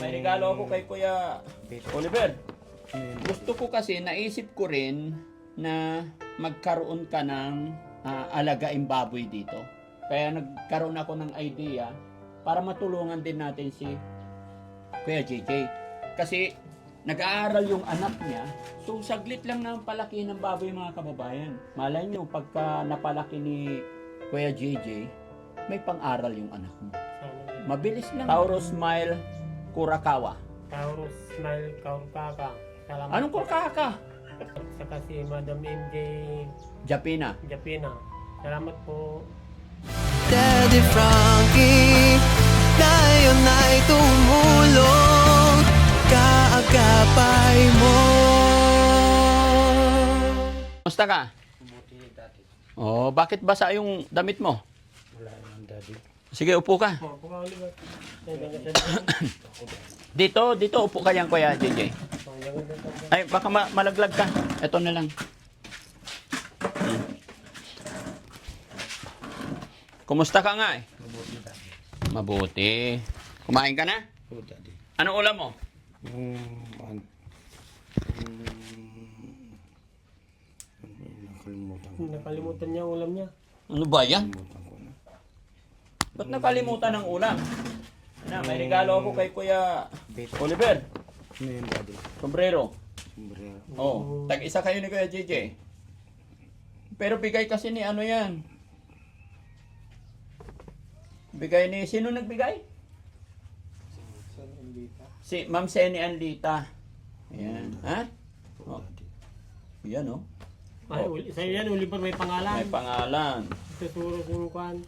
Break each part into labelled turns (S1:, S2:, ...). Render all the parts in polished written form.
S1: may regalo ako kay Kuya Oliver. Gusto ko kasi, naisip ko rin na magkaroon ka ng alagaing baboy dito. Kaya nagkaroon ako ng idea para matulungan din natin si Kuya JJ. Kasi nag-aaral yung anak niya, so saglit lang na palaki ng baboy mga kababayan. Malay nyo, pagka napalaki ni Kuya JJ, may pang-aral yung anak mo. Mabilis lang. Taurus Smile Kurakawa.
S2: Taurus Smile Kaurkaka. Salamat.
S1: Anong Kurakawa?
S2: Saka si Madam MJ
S1: Japina.
S2: Japina. Salamat po.
S3: Daddy Frankie, ngayon ay tumulong, kaagapay mo.
S1: Musta ka?
S2: Buti dati.
S1: Oh, bakit basa yung damit mo?
S2: Wala naman daddy.
S1: Sige, upo ka.
S2: Oh, pukaw ulit.
S1: Dito upo ka yan, Kuya JJ. Ay, baka malaglag ka. Ito na lang. Kumusta ka nga eh?
S2: Mabuti dati.
S1: Mabuti. Kumain ka na?
S2: Oo daddy.
S1: Anong ulam mo?
S2: Nakalimutan niya ang ulam niya.
S1: Ano ba yan? Ba't nakalimutan ng ulam? Na, may regalo ako kay Kuya Oliver.
S2: Ano yun daddy?
S1: Sombrero.
S2: Sombrero.
S1: Oh, tag-isa kayo ni Kuya JJ. Pero bigay kasi ni ano yan? Bigay ni, sino nagbigay? Si Ma'am Seni Anlita. Ayan. Ha? Oh. Yan oh.
S2: Ay, sa'yo yan, Oliver, may pangalan.
S1: May pangalan.
S2: Tuturo yung kwan.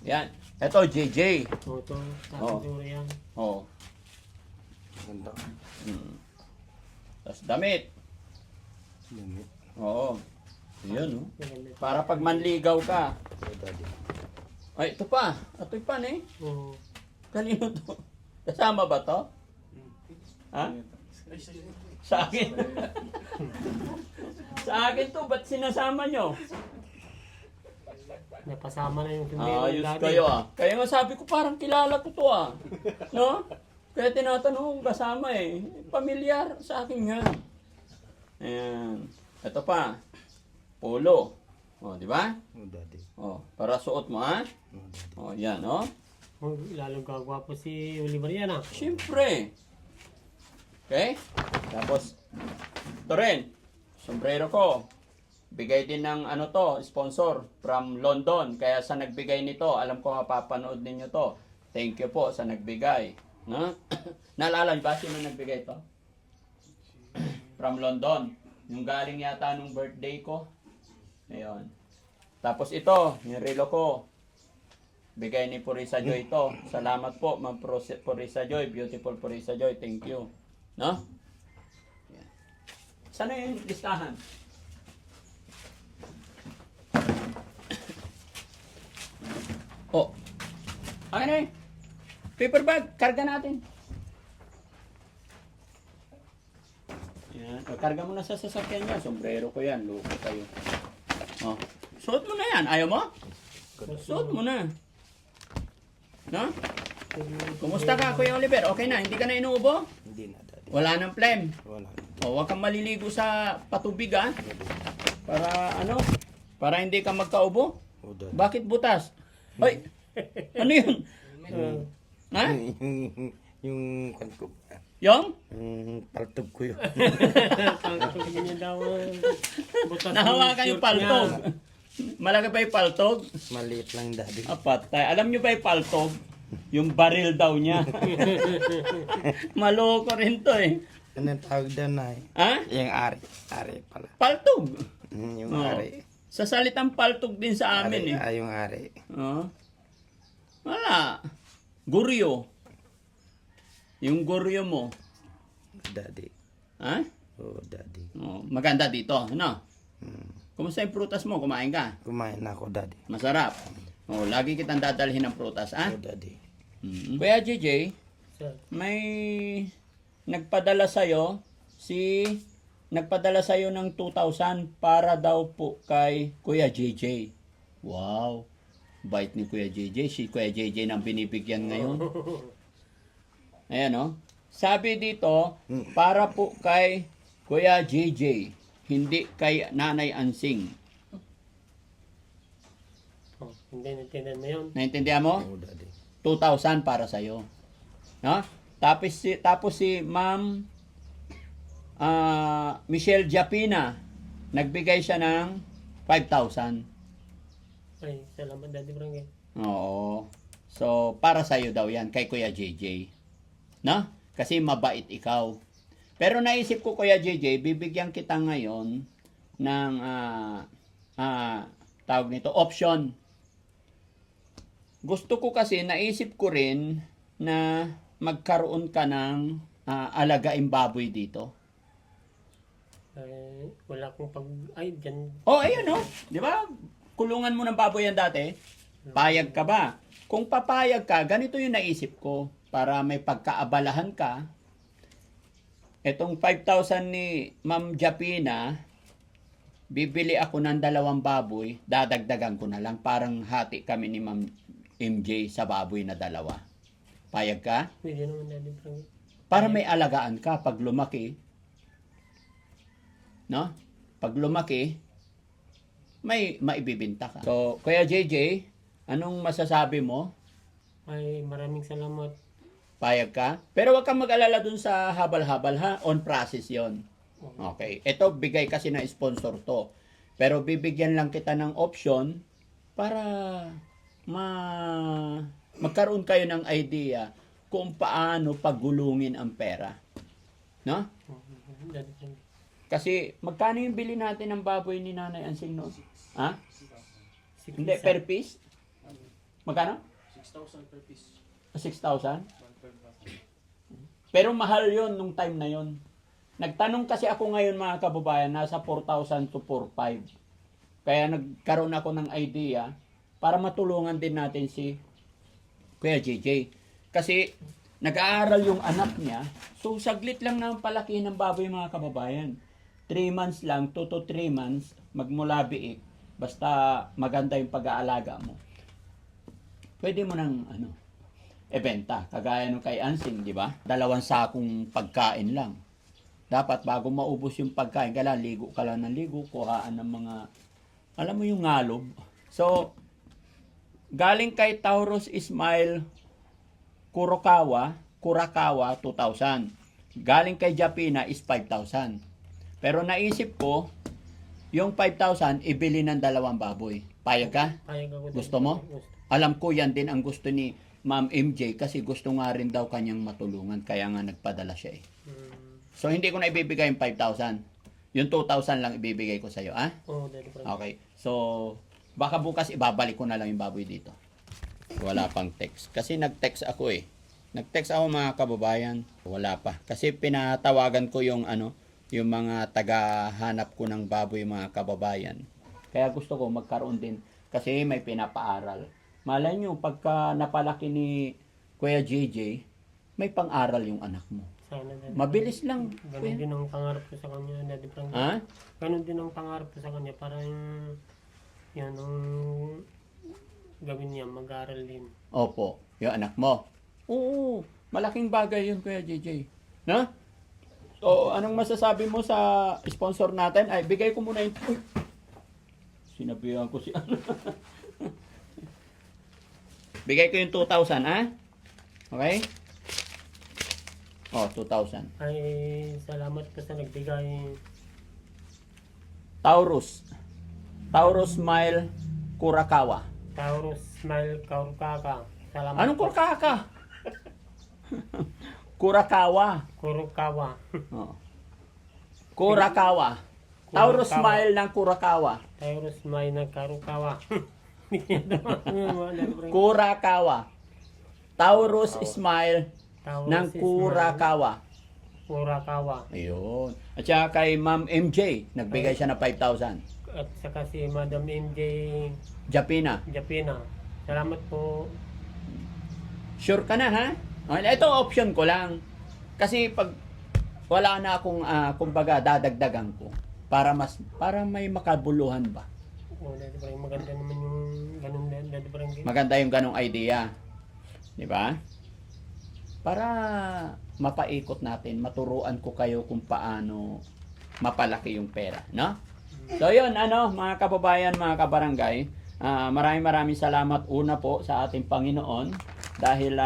S1: Yan. Ito, JJ.
S2: Toto.
S1: Oh.
S2: Tuturo yan.
S1: Oh.
S2: Ganda.
S1: Tapos damit.
S2: Damit.
S1: Oo. Yan oh.
S2: Maganda.
S1: Para pag manligaw ka.
S2: Oo daddy.
S1: Ay, ito pa. Ito'y pa eh.
S2: Oo.
S1: Kanino to? Kasama ba to? Ha? Sa akin. Sa akin to, ba't sinasama nyo?
S2: Napasama na yung sombrero
S1: Ayos
S2: daddy.
S1: kayo ah. Kaya nga sabi ko parang kilala ko to ah. No? Kaya tinatanong kung kasama eh. Pamilyar sa akin nga. Ayan. Ito pa. Polo. O, di ba?
S2: Oo daddy.
S1: O, para suot mo ha.
S2: Oo daddy.
S1: O, yan o.
S2: Oh, lalong gagwapo si Oliver yan ah.
S1: Siyempre. Okay? Tapos, ito rin. Sombrero ko. Bigay din ng ano to, sponsor from London. Kaya sa nagbigay nito, alam ko mapapanood ninyo to. Thank you po sa nagbigay. No? Naalala niyo ba sino nagbigay to? From London. Yung galing yata nung birthday ko. Ayun. Tapos ito, yung relo ko. Bigay ni Purisa Joy ito. Salamat po, Ma'am Purisa Joy. Beautiful Purisa Joy. Thank you. No? Yan. Sana yung listahan? Oh. Ano eh? Paper bag. Karga natin. Yan. O, karga mo na sa sasakyan niya. Sombrero ko yan. Loko kayo. Oh. Suot mo na yan. Ayaw mo? Suot mo na. No? Kumusta ka, Kuya Oliver? Okay na? Hindi ka na inuubo?
S2: Hindi na daddy.
S1: Wala nang phlegm.
S2: Wala.
S1: O, huwag kang maliligo sa patubig, ha? Para, ano? Para hindi ka magkaubo?
S2: Oo daddy.
S1: Bakit butas? Hoy! Ano yun? Ha?
S2: yung kwan ko.
S1: Yung?
S2: Yung paltog ko yun.
S1: Nahawakan yung paltog. Malaki pa yung paltog?
S2: Maliit lang daddy.
S1: Patay. Alam nyo ba yung paltog? Yung baril daw niya. Maloko rin to eh.
S2: Anong tawag doon na
S1: Ha?
S2: Yung ari. Ari pala.
S1: Paltog.
S2: Yung
S1: Oo.
S2: ari.
S1: Sa salitang paltog din sa amin eh.
S2: Yung ari.
S1: Oh. Wala. Guryo. Yung guryo mo.
S2: Daddy.
S1: Ha?
S2: Oo daddy.
S1: Oh, maganda dito, ano?
S2: Hmm.
S1: Kumusta yung prutas mo? Kumain ka?
S2: Kumain na ako daddy.
S1: Masarap. Oh, lagi kitang dadalhin ng prutas, ha?
S2: Oo daddy.
S1: Kuya JJ,
S2: Sir.
S1: may nagpadala sa'yo nagpadala sa'yo ng 2,000 para daw po kay Kuya JJ. Wow. Bait ni Kuya JJ. Si Kuya JJ nang binibigyan ngayon. Ayan o. Sabi dito, para po kay Kuya JJ, hindi kay Nanay Ansing.
S4: Oh, hindi natindihan mo yun.
S1: Naintindihan mo?
S2: Oo, Daddy.
S1: 2,000 para sa'yo. No? Tapos si Ma'am Michelle Japina, nagbigay siya ng 5,000.
S4: Ay, salamat Daddy Frankie.
S1: Oo. So, para sa'yo daw yan, kay Kuya JJ. No? Kasi mabait ikaw. Pero naisip ko, Kuya JJ, bibigyan kita ngayon ng, tawag nito, option. Gusto ko kasi, naisip ko rin na magkaroon ka ng alagaing baboy dito.
S4: Ay, wala akong ay, dyan.
S1: Oh, ayun oh. Di ba? Kulungan mo ng baboy yan dati. Payag ka ba? Kung papayag ka, ganito yung naisip ko. Para may pagkaabalahan ka. Itong 5,000 ni Ma'am Japina, bibili ako ng 2 baboy, dadagdagan ko na lang. Parang hati kami ni Ma'am MJ sa baboy na 2. Payag ka?
S4: Pwede naman Daddy Frankie.
S1: Para may alagaan ka pag lumaki. No? Pag lumaki, may maibibinta ka. So, Kuya JJ, anong masasabi mo?
S4: Ay, maraming salamat.
S1: Payag ka? Pero wag kang mag-alala dun sa habal-habal ha. On process yon. Okay. Ito, bigay kasi ng sponsor to. Pero bibigyan lang kita ng option para magkaroon kayo ng idea kung paano paggulungin ang pera. No?
S4: Daddy Frankie.
S1: Kasi magkano yung bili natin ng baboy ni Nanay Ansing noon? Ha?
S4: Sige,
S1: Hindi, per piece? Magkano?
S5: 6,000 per piece.
S1: 6,000? Pero mahal yon nung time na yon. Nagtanong kasi ako ngayon mga kababayan, nasa 4,000 to 4,500. Kaya nagkaroon ako ng idea para matulungan din natin si Kuya JJ. Kasi nag-aaral yung anak niya, so saglit lang na palaki ng baboy mga kababayan. 3 months lang, 2 to 3 months, magmula biik, basta maganda yung pag-aalaga mo. Pwede mo nang ibenta, kagaya nung kay Ansing, di ba? 2 sakong pagkain lang. Dapat bago maubos yung pagkain, ligo ka lang ng ligo, kuhaan ng mga, alam mo yung ngalob. So, galing kay Taurus Ismail Kurakawa, 2,000. Galing kay Japina is 5,000. Pero naisip ko, yung 5,000, ibili ng 2 baboy. Payag ka?
S4: Payag ako. Daddy
S1: Gusto mo?
S4: Frankie. Gusto.
S1: Alam ko yan din ang gusto ni Ma'am MJ kasi gusto nga rin daw kanyang matulungan kaya nga nagpadala siya eh. So hindi ko na ibibigay yung 5,000. Yung 2,000 lang ibibigay ko sa iyo, ah?
S4: Oo, Daddy Frankie.
S1: Okay. So baka bukas ibabalik ko na lang yung baboy dito. Wala pang text. Kasi nag-text ako eh. Nag-text ako mga kababayan. Wala pa. Kasi pinatawagan ko yung yung mga taga-hanap ko ng baboy mga kababayan. Kaya gusto ko magkaroon din kasi may pinapaaral. Malay nyo, pagka napalaki ni Kuya JJ, may pang-aral yung anak mo.
S4: Sana Daddy
S1: Mabilis lang.
S4: Frankie. Ganun din ang pangarap ko sa kanya, Daddy Frankie.
S1: Ha?
S4: Ganun din ang pangarap ko sa kanya para yung yan ang gawin niya, mag-aral din.
S1: Opo, yung anak mo. Oo, malaking bagay yun Kuya JJ. Na? So, anong masasabi mo sa sponsor natin? Ay, bigay ko muna yung... Uy! Sinabihan ko si... Bigay ko yung 2,000, ha? Okay? Oh, 2,000.
S4: Ay, salamat po sa nagbigay.
S1: Taurus. Taurus Smile Kurakawa.
S4: Taurus Smile Kurukaka. Salamat.
S1: Anong
S4: po.
S1: Kurakawa? Kurakawa.
S4: Kurukawa.
S1: Oh. Kurakawa. Taurus Smile ng Kurakawa.
S4: Taurus Smile ng Kurukawa.
S1: Kurakawa. Taurus Smile
S4: Taurus
S1: ng Kurakawa.
S4: Kurakawa.
S1: Ayun. At saka kay Ma'am MJ, nagbigay siya ng 5,000.
S4: At saka si Madam MJ
S1: Japina.
S4: Japina. Salamat po.
S1: Sure ka na, ha? Okay, ito option ko lang. Kasi pag wala na akong, kumbaga, dadagdagan ko para may makabuluhan ba.
S4: Oh, Daddy Frankie, maganda naman yung ganun, Daddy Frankie.
S1: Maganda yung ganong idea. Di ba? para mapaikot natin, maturuan ko kayo kung paano mapalaki yung pera, no? So yun, mga kababayan, mga kabarangay, maraming salamat una po sa ating Panginoon dahil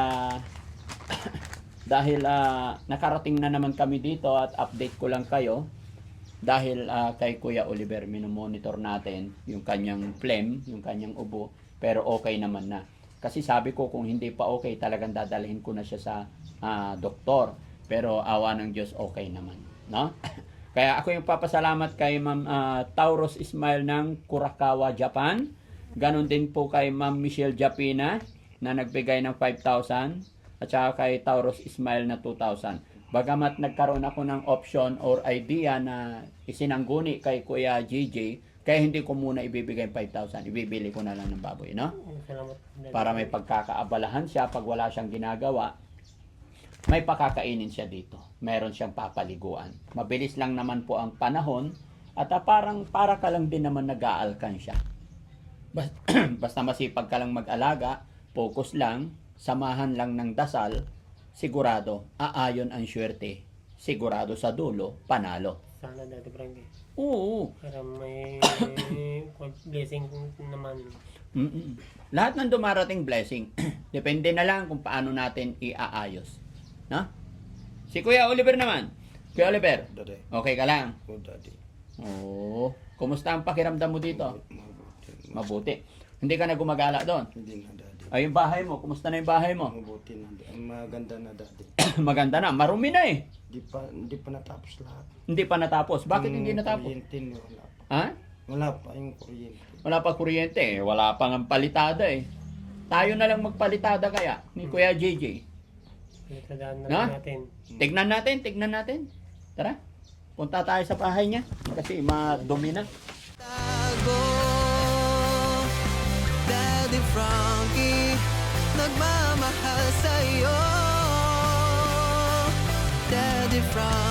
S1: nakarating na naman kami dito at update ko lang kayo dahil kay Kuya Oliver minomonitor natin yung kanyang phlegm, yung kanyang ubo, pero okay naman na. Kasi sabi ko kung hindi pa okay, talagang dadalhin ko na siya sa doktor. Pero awa ng Diyos, okay naman, no? Kaya ako yung papasalamat kay Ma'am Tauros Ismail ng Kurakawa, Japan. Ganon din po kay Ma'am Michelle Japina na nagbigay ng 5,000 at saka kay Tauros Ismail na 2,000. Bagamat nagkaroon ako ng option or idea na isinangguni kay Kuya GJ, kaya hindi ko muna ibibigay 5,000. Ibibili ko na lang ng baboy, no?
S4: Salamat.
S1: Para may pagkakaabalahan siya pag wala siyang ginagawa. May pakakainin siya dito. Meron siyang papaliguan. Mabilis lang naman po ang panahon at para ka lang din naman nag-aalkan siya. Basta masipag ka lang mag-alaga, focus lang, samahan lang ng dasal, sigurado, aayon ang swerte. Sigurado sa dulo, panalo.
S4: Sana Daddy Frankie.
S1: Oo.
S4: Para may blessing naman.
S1: Lahat ng dumarating blessing, depende na lang kung paano natin iaayos. No? Si Kuya Oliver naman. Kuya Oliver,
S2: Daddy.
S1: okay ka lang?
S2: Oh, Daddy.
S1: Oo. Kumusta ang pakiramdam mo dito?
S2: Mabuti.
S1: Mabuti. Hindi ka na gumagala doon?
S2: Hindi na, Daddy.
S1: Ay, yung bahay mo. Kumusta na yung bahay mo?
S2: Mabuti na. Maganda na, Daddy.
S1: Maganda na. Marumi na eh.
S2: Hindi pa natapos lahat.
S1: Hindi pa natapos. Bakit hindi natapos?
S2: Kuryente, wala pa.
S1: Ha?
S2: Wala pa yung kuryente.
S1: Wala pa kuryente eh. Wala pa ng palitada eh. Tayo na lang magpalitada kaya ni Kuya JJ.
S4: Pinagdadaan
S1: Na?
S4: na natin.
S1: Tignan natin. Tara. Punta tayo sa bahay niya kasi madumi na.
S3: Tago Daddy Frankie Nagmamahal sa'yo Daddy Frankie